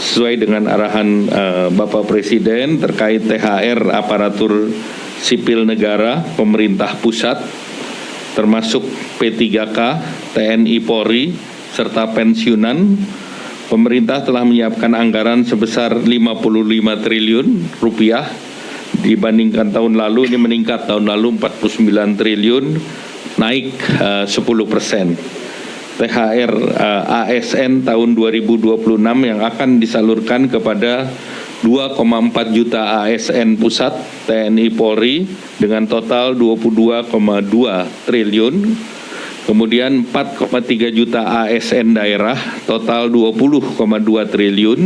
sesuai dengan arahan Bapak Presiden terkait THR aparatur sipil negara pemerintah pusat, termasuk P3K, TNI Polri, serta pensiunan. Pemerintah telah menyiapkan anggaran sebesar 55 triliun rupiah, dibandingkan tahun lalu ini meningkat, tahun lalu 49 triliun, naik 10%. THR ASN tahun 2026 yang akan disalurkan kepada 2,4 juta ASN pusat TNI Polri dengan total 22,2 triliun. Kemudian 4,3 juta ASN daerah total 20,2 triliun.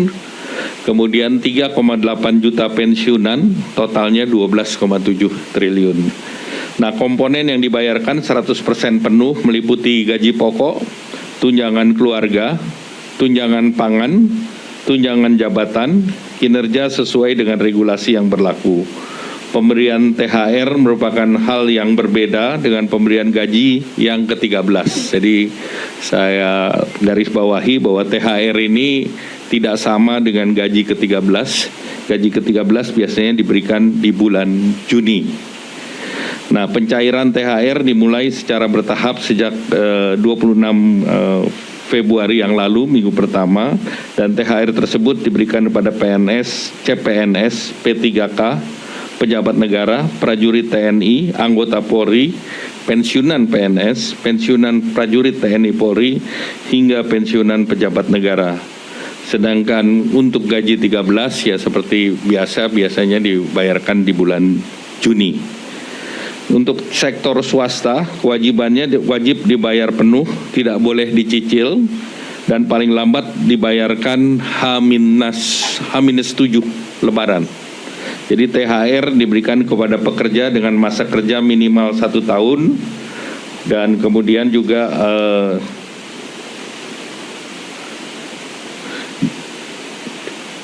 Kemudian 3,8 juta pensiunan totalnya 12,7 triliun. Nah, komponen yang dibayarkan 100% penuh meliputi gaji pokok, tunjangan keluarga, tunjangan pangan, tunjangan jabatan, kinerja sesuai dengan regulasi yang berlaku. Pemberian THR merupakan hal yang berbeda dengan pemberian gaji yang ke-13. Jadi saya garis bawahi bahwa THR ini tidak sama dengan gaji ke-13. Gaji ke-13 biasanya diberikan di bulan Juni. Nah, pencairan THR dimulai secara bertahap sejak 26 Februari yang lalu, minggu pertama, dan THR tersebut diberikan kepada PNS, CPNS, P3K, pejabat negara, prajurit TNI, anggota Polri, pensiunan PNS, pensiunan prajurit TNI Polri, hingga pensiunan pejabat negara. Sedangkan untuk gaji 13 ya seperti biasanya dibayarkan di bulan Juni. Untuk sektor swasta, kewajibannya wajib dibayar penuh, tidak boleh dicicil, dan paling lambat dibayarkan H-7 Lebaran. Jadi THR diberikan kepada pekerja dengan masa kerja minimal 1 tahun, dan kemudian juga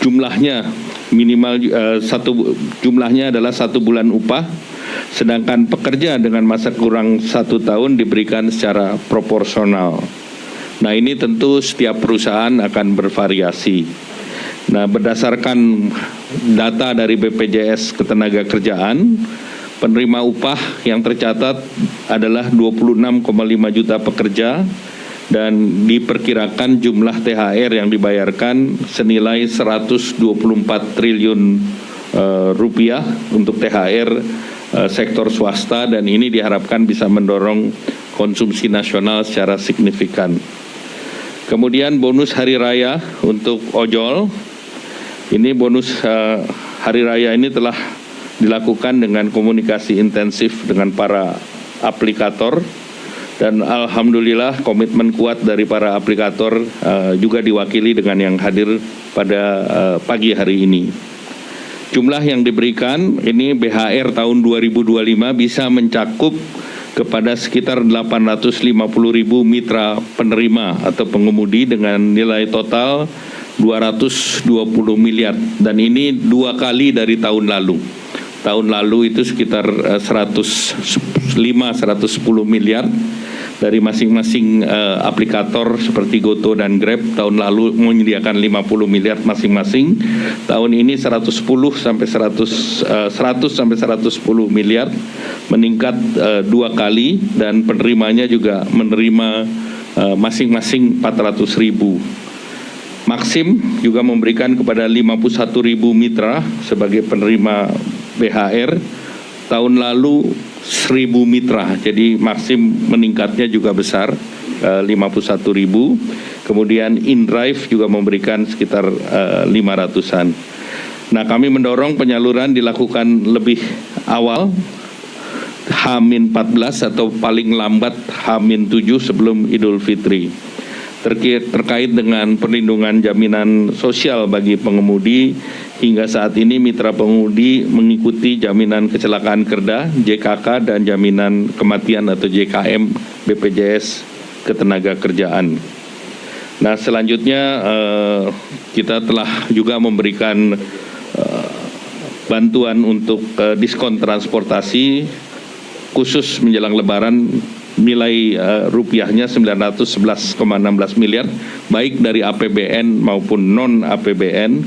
jumlahnya minimal jumlahnya adalah 1 bulan upah. Sedangkan pekerja dengan masa kurang 1 tahun diberikan secara proporsional. Nah, ini tentu setiap perusahaan akan bervariasi. Nah, berdasarkan data dari BPJS Ketenagakerjaan, penerima upah yang tercatat adalah 26,5 juta pekerja, dan diperkirakan jumlah THR yang dibayarkan senilai 124 triliun rupiah untuk THR sektor swasta, dan ini diharapkan bisa mendorong konsumsi nasional secara signifikan. Kemudian bonus hari raya untuk ojol, ini bonus hari raya ini telah dilakukan dengan komunikasi intensif dengan para aplikator, dan alhamdulillah komitmen kuat dari para aplikator juga diwakili dengan yang hadir pada pagi hari ini. Jumlah yang diberikan ini BHR tahun 2025 bisa mencakup kepada sekitar 850.000 mitra penerima atau pengemudi dengan nilai total 220 miliar, dan ini 2 kali dari tahun lalu. Tahun lalu itu sekitar 110 miliar dari masing-masing aplikator seperti Goto dan Grab. Tahun lalu menyediakan 50 miliar masing-masing. Tahun ini 100 sampai 110 miliar, meningkat 2 kali, dan penerimanya juga menerima masing-masing 400.000. Maxim juga memberikan kepada 51.000 mitra sebagai penerima BHR. Tahun lalu 1.000 mitra, jadi Maxim meningkatnya juga besar, 51.000. Kemudian InDrive juga memberikan sekitar 500-an. Nah, kami mendorong penyaluran dilakukan lebih awal, H-14 atau paling lambat H-7 sebelum Idul Fitri. Terkait dengan perlindungan jaminan sosial bagi pengemudi, hingga saat ini mitra pengemudi mengikuti jaminan kecelakaan kerja JKK dan jaminan kematian atau JKM BPJS Ketenagakerjaan. Nah, selanjutnya kita telah juga memberikan bantuan untuk diskon transportasi khusus menjelang Lebaran nilai rupiahnya 911,16 miliar, baik dari APBN maupun non-APBN,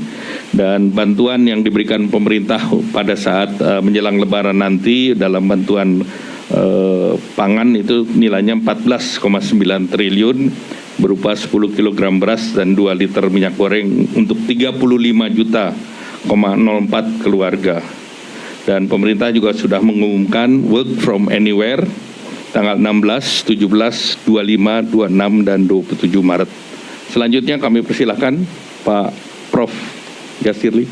dan bantuan yang diberikan pemerintah pada saat menjelang Lebaran nanti dalam bantuan pangan itu nilainya 14,9 triliun berupa 10 kg beras dan 2 liter minyak goreng untuk 35,04 juta keluarga. Dan pemerintah juga sudah mengumumkan work from anywhere tanggal 16, 17, 25, 26, dan 27 Maret. Selanjutnya kami persilahkan Pak Prof. Yasirli.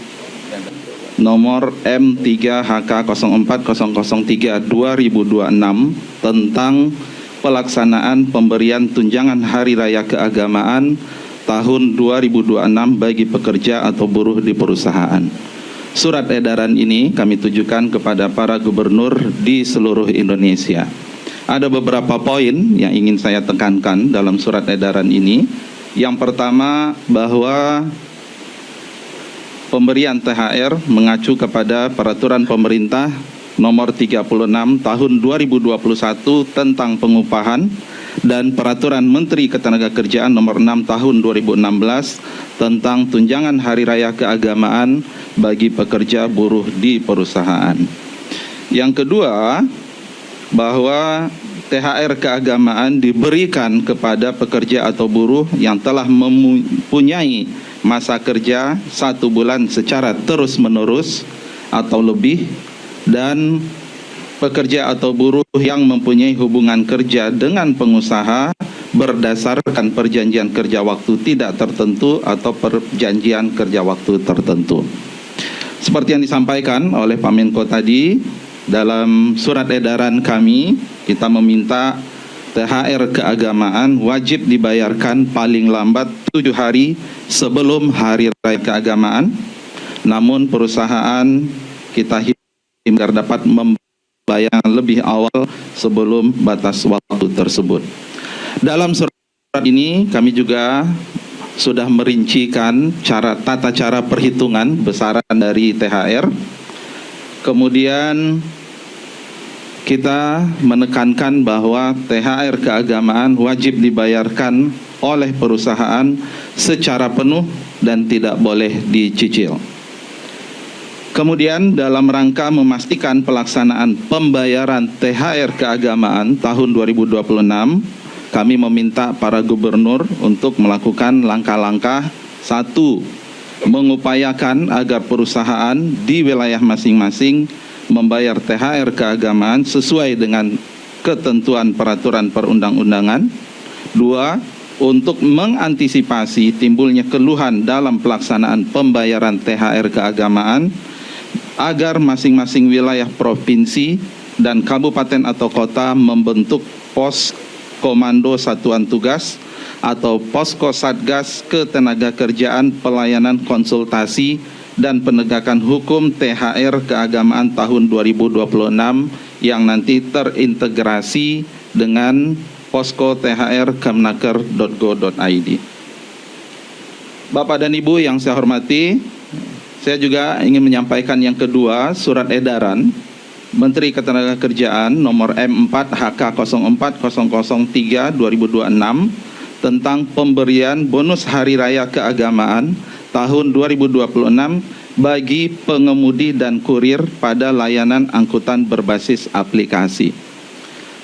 Nomor M3HK04003/2026 tentang pelaksanaan pemberian tunjangan Hari Raya Keagamaan tahun 2026 bagi pekerja atau buruh di perusahaan. Surat edaran ini kami tujukan kepada para gubernur di seluruh Indonesia. Ada beberapa poin yang ingin saya tekankan dalam surat edaran ini. Yang pertama, bahwa pemberian THR mengacu kepada Peraturan Pemerintah Nomor 36 Tahun 2021 tentang pengupahan dan Peraturan Menteri Ketenagakerjaan Nomor 6 Tahun 2016 tentang tunjangan Hari Raya Keagamaan bagi pekerja buruh di perusahaan. Yang kedua, bahwa THR keagamaan diberikan kepada pekerja atau buruh yang telah mempunyai masa kerja 1 bulan secara terus-menerus atau lebih, dan pekerja atau buruh yang mempunyai hubungan kerja dengan pengusaha berdasarkan perjanjian kerja waktu tidak tertentu atau perjanjian kerja waktu tertentu. Seperti yang disampaikan oleh Pak Menko tadi, dalam surat edaran kami, kita meminta THR keagamaan wajib dibayarkan paling lambat 7 hari sebelum Hari Raya Keagamaan. Namun perusahaan kita agar dapat membayar lebih awal sebelum batas waktu tersebut. Dalam surat ini kami juga sudah merincikan tata cara perhitungan besaran dari THR. Kemudian kita menekankan bahwa THR keagamaan wajib dibayarkan oleh perusahaan secara penuh dan tidak boleh dicicil. Kemudian dalam rangka memastikan pelaksanaan pembayaran THR keagamaan tahun 2026, kami meminta para gubernur untuk melakukan langkah-langkah. 1. Mengupayakan agar perusahaan di wilayah masing-masing membayar THR keagamaan sesuai dengan ketentuan peraturan perundang-undangan. 2. Untuk mengantisipasi timbulnya keluhan dalam pelaksanaan pembayaran THR keagamaan, agar masing-masing wilayah provinsi dan kabupaten atau kota membentuk pos komando satuan tugas atau posko satgas ketenagakerjaan pelayanan konsultasi dan penegakan hukum THR keagamaan tahun 2026 yang nanti terintegrasi dengan posko THR kemnaker.go.id. Bapak dan Ibu yang saya hormati, saya juga ingin menyampaikan yang kedua, surat edaran Menteri Ketenagakerjaan nomor M4HK04003/2026 tentang pemberian bonus Hari Raya Keagamaan tahun 2026 bagi pengemudi dan kurir pada layanan angkutan berbasis aplikasi.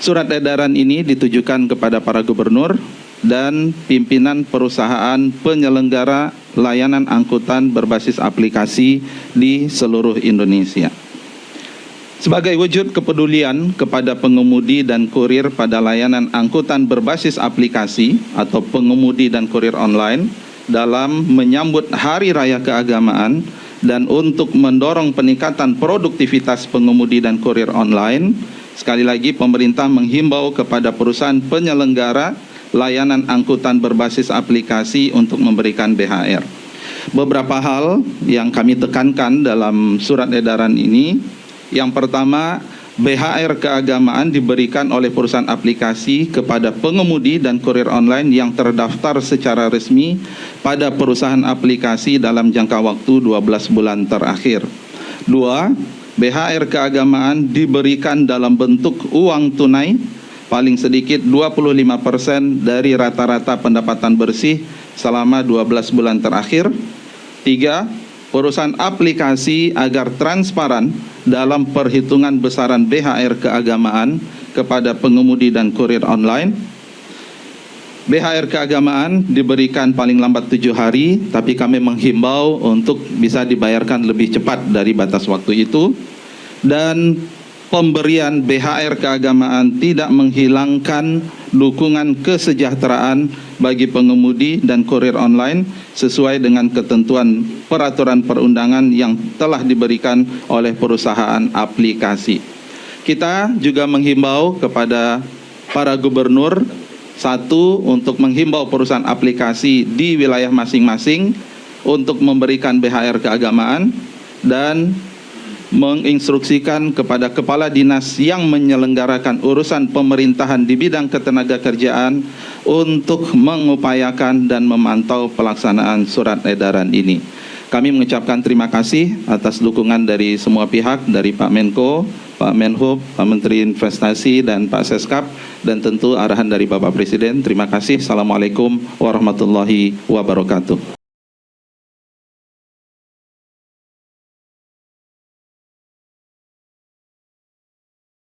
Surat edaran ini ditujukan kepada para gubernur dan pimpinan perusahaan penyelenggara layanan angkutan berbasis aplikasi di seluruh Indonesia. Sebagai wujud kepedulian kepada pengemudi dan kurir pada layanan angkutan berbasis aplikasi atau pengemudi dan kurir online dalam menyambut Hari Raya Keagamaan dan untuk mendorong peningkatan produktivitas pengemudi dan kurir online, sekali lagi pemerintah menghimbau kepada perusahaan penyelenggara layanan angkutan berbasis aplikasi untuk memberikan BHR. Beberapa hal yang kami tekankan dalam surat edaran ini. Yang pertama, BHR keagamaan diberikan oleh perusahaan aplikasi kepada pengemudi dan kurir online yang terdaftar secara resmi pada perusahaan aplikasi dalam jangka waktu 12 bulan terakhir. 2. BHR keagamaan diberikan dalam bentuk uang tunai paling sedikit 25% dari rata-rata pendapatan bersih selama 12 bulan terakhir. 3. Perusahaan aplikasi agar transparan dalam perhitungan besaran BHR keagamaan kepada pengemudi dan kurir online. BHR keagamaan diberikan paling lambat 7 hari, tapi kami menghimbau untuk bisa dibayarkan lebih cepat dari batas waktu itu. Dan pemberian BHR keagamaan tidak menghilangkan dukungan kesejahteraan bagi pengemudi dan kurir online sesuai dengan ketentuan peraturan perundangan yang telah diberikan oleh perusahaan aplikasi. Kita juga menghimbau kepada para gubernur, satu, untuk menghimbau perusahaan aplikasi di wilayah masing-masing untuk memberikan BHR keagamaan, dan menginstruksikan kepada kepala dinas yang menyelenggarakan urusan pemerintahan di bidang ketenagakerjaan untuk mengupayakan dan memantau pelaksanaan surat edaran ini. Kami mengucapkan terima kasih atas dukungan dari semua pihak, dari Pak Menko, Pak Menhub, Pak Menteri Investasi, dan Pak Seskap, dan tentu arahan dari Bapak Presiden. Terima kasih. Assalamualaikum warahmatullahi wabarakatuh.